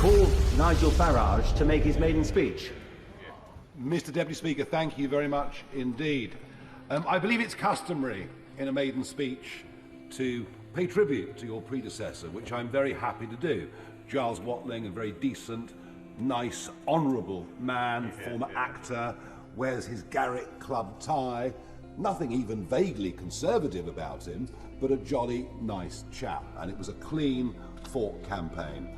call Nigel Farage to make his maiden speech. Mr. Deputy Speaker, thank you very much indeed. I believe it's customary in a maiden speech to pay tribute to your predecessor, which I'm very happy to do. Giles Watling, a very decent, nice, honourable man, former actor, wears his Garrick Club tie, nothing even vaguely conservative about him, but a jolly nice chap, and it was a clean fought campaign.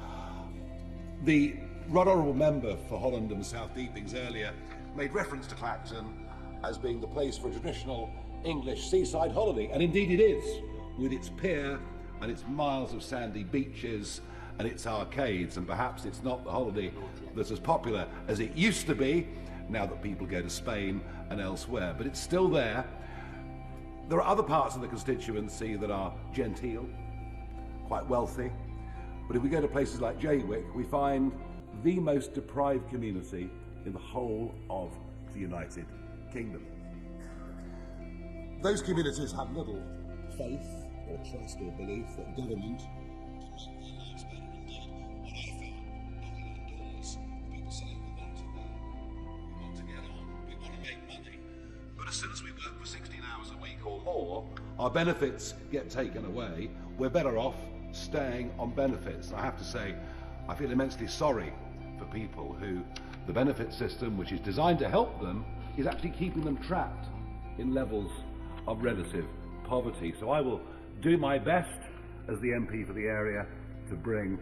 The Right Honourable Member for Holland and South Deepings earlier made reference to Clacton as being the place for a traditional English seaside holiday, and indeed it is, with its pier and its miles of sandy beaches and its arcades, and perhaps it's not the holiday that's as popular as it used to be now that people go to Spain and elsewhere, but it's still there. There are other parts of the constituency that are genteel, quite wealthy, but if we go to places like Jaywick, we find the most deprived community in the whole of the United Kingdom. Those communities have little faith or trust or belief that government can make their lives better. Indeed, what I found knocking on doors, people saying we want to get on, we want to make money, but as soon as we work for 16 hours a week or more, our benefits get taken away. We're better off staying on benefits. I have to say, I feel immensely sorry for people who the benefit system, which is designed to help them, is actually keeping them trapped in levels of relative poverty. So I will do my best as the MP for the area to bring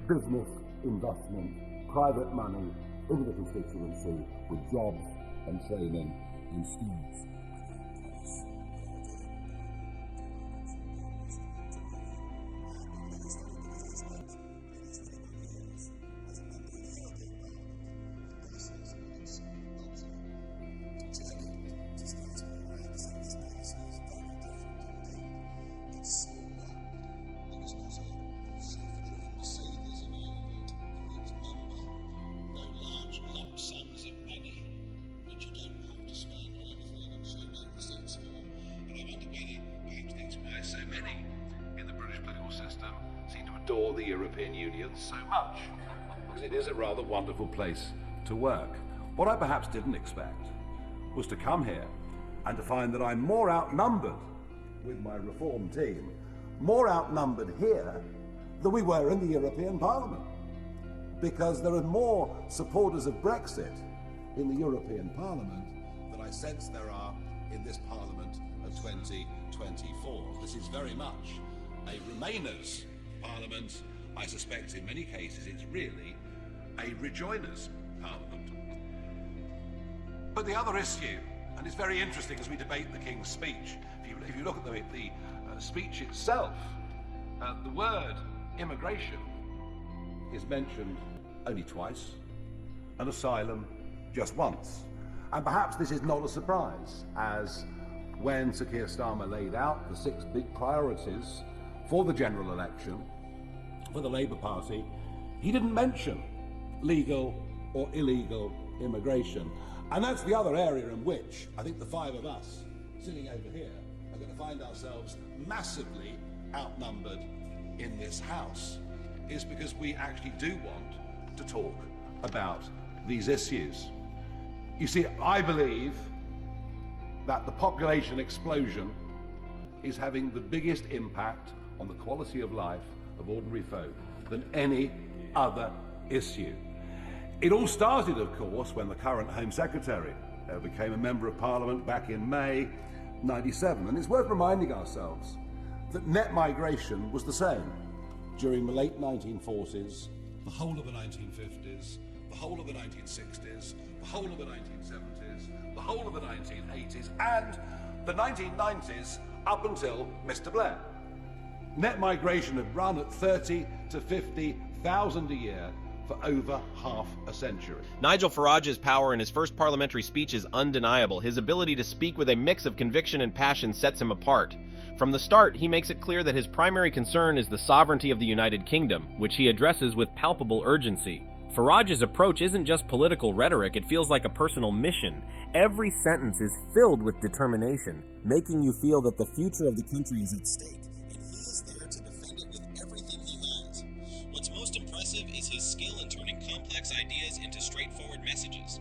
business, investment, private money into the constituency with jobs and training and skills. Adore the European Union so much, because it is a rather wonderful place to work. What I perhaps didn't expect was to come here and to find that I'm more outnumbered with my reform team, more outnumbered here than we were in the European Parliament, because there are more supporters of Brexit in the European Parliament than I sense there are in this Parliament of 2024. This is very much a Remainers Parliament. I suspect in many cases it's really a rejoiners Parliament. But the other issue, and it's very interesting as we debate the King's speech, if you look at the speech itself, the word immigration is mentioned only twice, and asylum just once. And perhaps this is not a surprise, as when Sir Keir Starmer laid out the 6 big priorities for the general election for the Labour Party, he didn't mention legal or illegal immigration. And that's the other area in which I think the 5 of us sitting over here are going to find ourselves massively outnumbered in this House, is because we actually do want to talk about these issues. You see, I believe that the population explosion is having the biggest impact on the quality of life of ordinary folk than any other issue. It all started, of course, when the current Home Secretary became a Member of Parliament back in May '97, and it's worth reminding ourselves that net migration was the same during the late 1940s, the whole of the 1950s, the whole of the 1960s, the whole of the 1970s, the whole of the 1980s, and the 1990s up until Mr. Blair. Net migration had run at 30 to 50,000 a year for over half a century. Nigel Farage's power in his first parliamentary speech is undeniable. His ability to speak with a mix of conviction and passion sets him apart. From the start, he makes it clear that his primary concern is the sovereignty of the United Kingdom, which he addresses with palpable urgency. Farage's approach isn't just political rhetoric, it feels like a personal mission. Every sentence is filled with determination, making you feel that the future of the country is at stake, and he is there to defend it with everything he has. What's most impressive impressive is his skill in turning complex ideas into straightforward messages.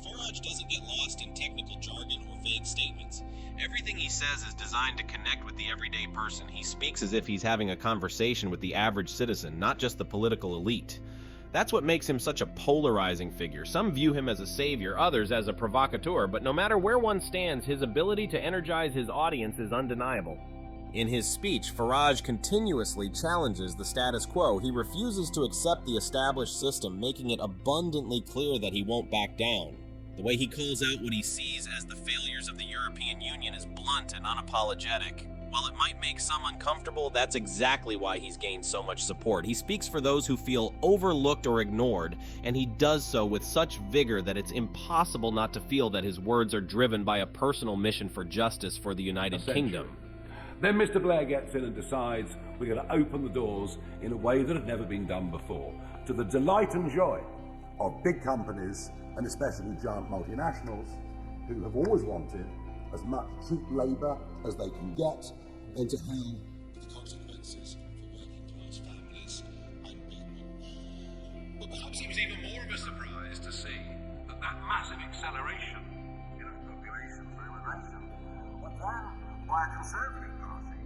Farage doesn't get lost in technical jargon or vague statements. Everything he says is designed to connect with the everyday person. He speaks as if he's having a conversation with the average citizen, not just the political elite. That's what makes him such a polarizing figure. Some view him as a savior, others as a provocateur, but no matter where one stands, his ability to energize his audience is undeniable. In his speech, Farage continuously challenges the status quo. He refuses to accept the established system, making it abundantly clear that he won't back down. The way he calls out what he sees as the failures of the European Union is blunt and unapologetic. While it might make some uncomfortable, that's exactly why he's gained so much support. He speaks for those who feel overlooked or ignored, and he does so with such vigor that it's impossible not to feel that his words are driven by a personal mission for justice for the United Kingdom. Then Mr. Blair gets in and decides we're going to open the doors in a way that had never been done before, to the delight and joy of big companies, and especially giant multinationals, who have always wanted as much cheap labour as they can get, and to hell with the consequences for working class families and people. But perhaps it was even more of a surprise to see that massive acceleration in population through a nation was done by a Conservative Party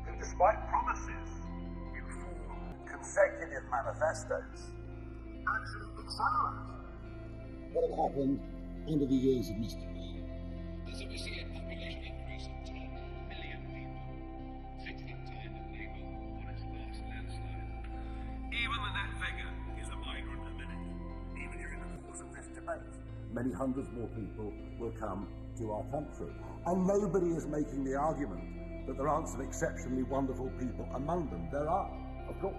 who, despite promises in 4 consecutive manifestos, actually accelerated. What had happened under the years of Mr. Blair? There's obviously a population increase of 10 million people, 16 times of Labour on its last landslide. Even the net figure is a migrant a minute, even during the course of this debate. Many hundreds more people will come to our country. And nobody is making the argument that there aren't some exceptionally wonderful people among them. There are, of course.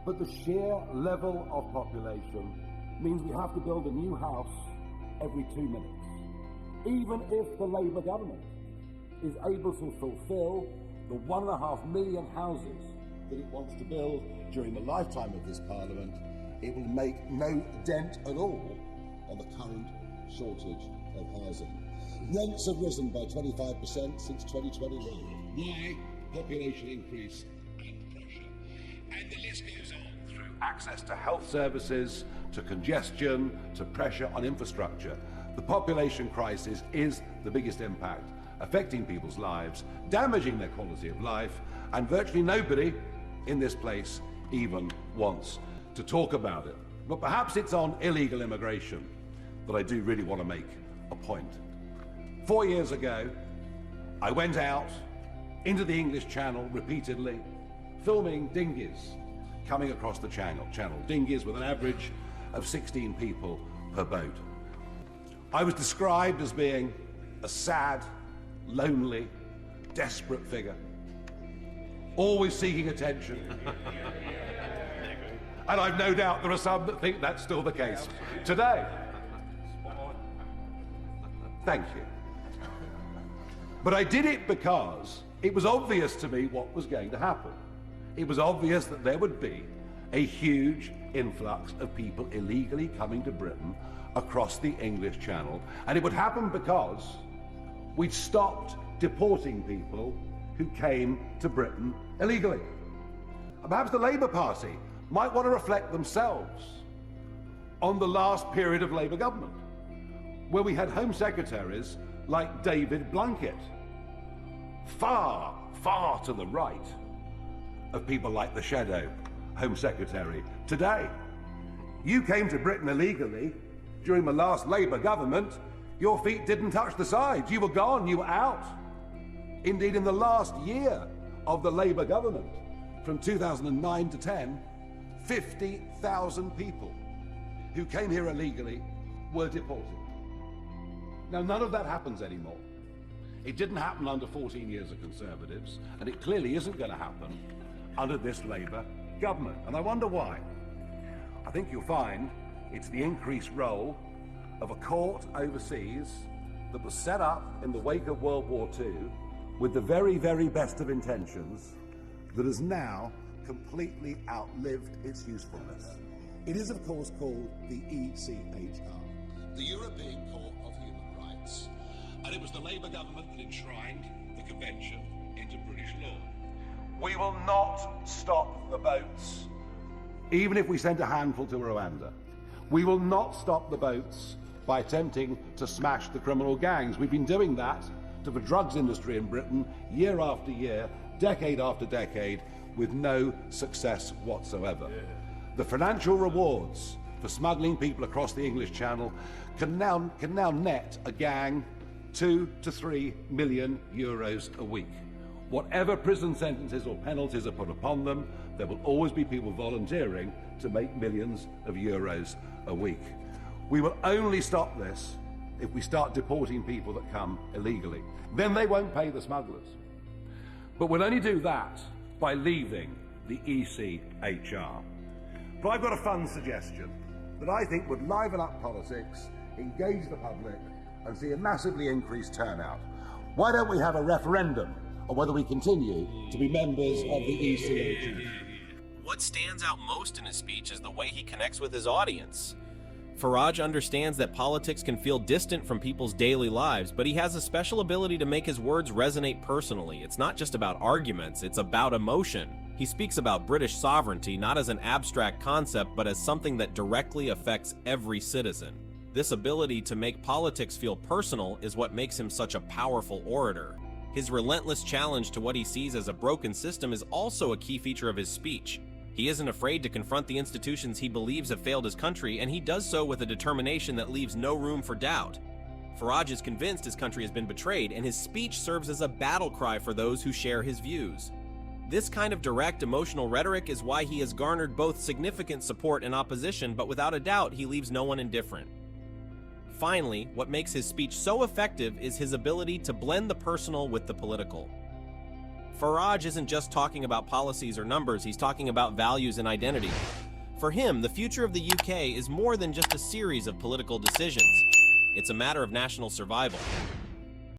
But the sheer level of population means we have to build a new house every 2 minutes. Even if the Labour government is able to fulfil the 1.5 million houses that it wants to build during the lifetime of this Parliament, it will make no dent at all on the current shortage of housing. Rents have risen by 25% since 2021. Why? Population increase and pressure. And the list goes on through Access to health services, to congestion, to pressure on infrastructure. The population crisis is the biggest impact, affecting people's lives, damaging their quality of life, and virtually nobody in this place even wants to talk about it. But perhaps it's on illegal immigration that I do really want to make a point. 4 years ago, I went out into the English Channel repeatedly, filming dinghies coming across the channel, dinghies with an average of 16 people per boat. I was described as being a sad, lonely, desperate figure, always seeking attention. And I've no doubt there are some that think that's still the case today. Thank you. But I did it because it was obvious to me what was going to happen. It was obvious that there would be a huge influx of people illegally coming to Britain across the English Channel, and it would happen because we'd stopped deporting people who came to Britain illegally. And perhaps the Labour Party might want to reflect themselves on the last period of Labour government, where we had Home Secretaries like David Blunkett, far, far to the right of people like the Shadow Home Secretary today. You came to Britain illegally during the last Labour government. Your feet didn't touch the sides. You were gone, you were out. Indeed, in the last year of the Labour government, from 2009 to 10, 50,000 people who came here illegally were deported. Now, none of that happens anymore. It didn't happen under 14 years of Conservatives, and it clearly isn't going to happen under this Labour government. And I wonder why. I think you'll find it's the increased role of a court overseas that was set up in the wake of World War II with the very, very best of intentions that has now completely outlived its usefulness. It is, of course, called the ECHR, the European Court of Human Rights, and it was the Labour government that enshrined the Convention into British law. We will not stop the boats even if we sent a handful to Rwanda. We will not stop the boats by attempting to smash the criminal gangs. We've been doing that to the drugs industry in Britain year after year, decade after decade, with no success whatsoever. The financial rewards for smuggling people across the English Channel can now net a gang 2 to 3 million euros a week. Whatever prison sentences or penalties are put upon them, there will always be people volunteering to make millions of euros a week. We will only stop this if we start deporting people that come illegally. Then they won't pay the smugglers. But we'll only do that by leaving the ECHR. But I've got a fun suggestion that I think would liven up politics, engage the public, and see a massively increased turnout. Why don't we have a referendum on whether we continue to be members of the ECHR? What stands out most in his speech is the way he connects with his audience. Farage understands that politics can feel distant from people's daily lives, but he has a special ability to make his words resonate personally. It's not just about arguments, it's about emotion. He speaks about British sovereignty not as an abstract concept, but as something that directly affects every citizen. This ability to make politics feel personal is what makes him such a powerful orator. His relentless challenge to what he sees as a broken system is also a key feature of his speech. He isn't afraid to confront the institutions he believes have failed his country, and he does so with a determination that leaves no room for doubt. Farage is convinced his country has been betrayed, and his speech serves as a battle cry for those who share his views. This kind of direct, emotional rhetoric is why he has garnered both significant support and opposition, but without a doubt, he leaves no one indifferent. Finally, what makes his speech so effective is his ability to blend the personal with the political. Farage isn't just talking about policies or numbers, he's talking about values and identity. For him, the future of the UK is more than just a series of political decisions. It's a matter of national survival.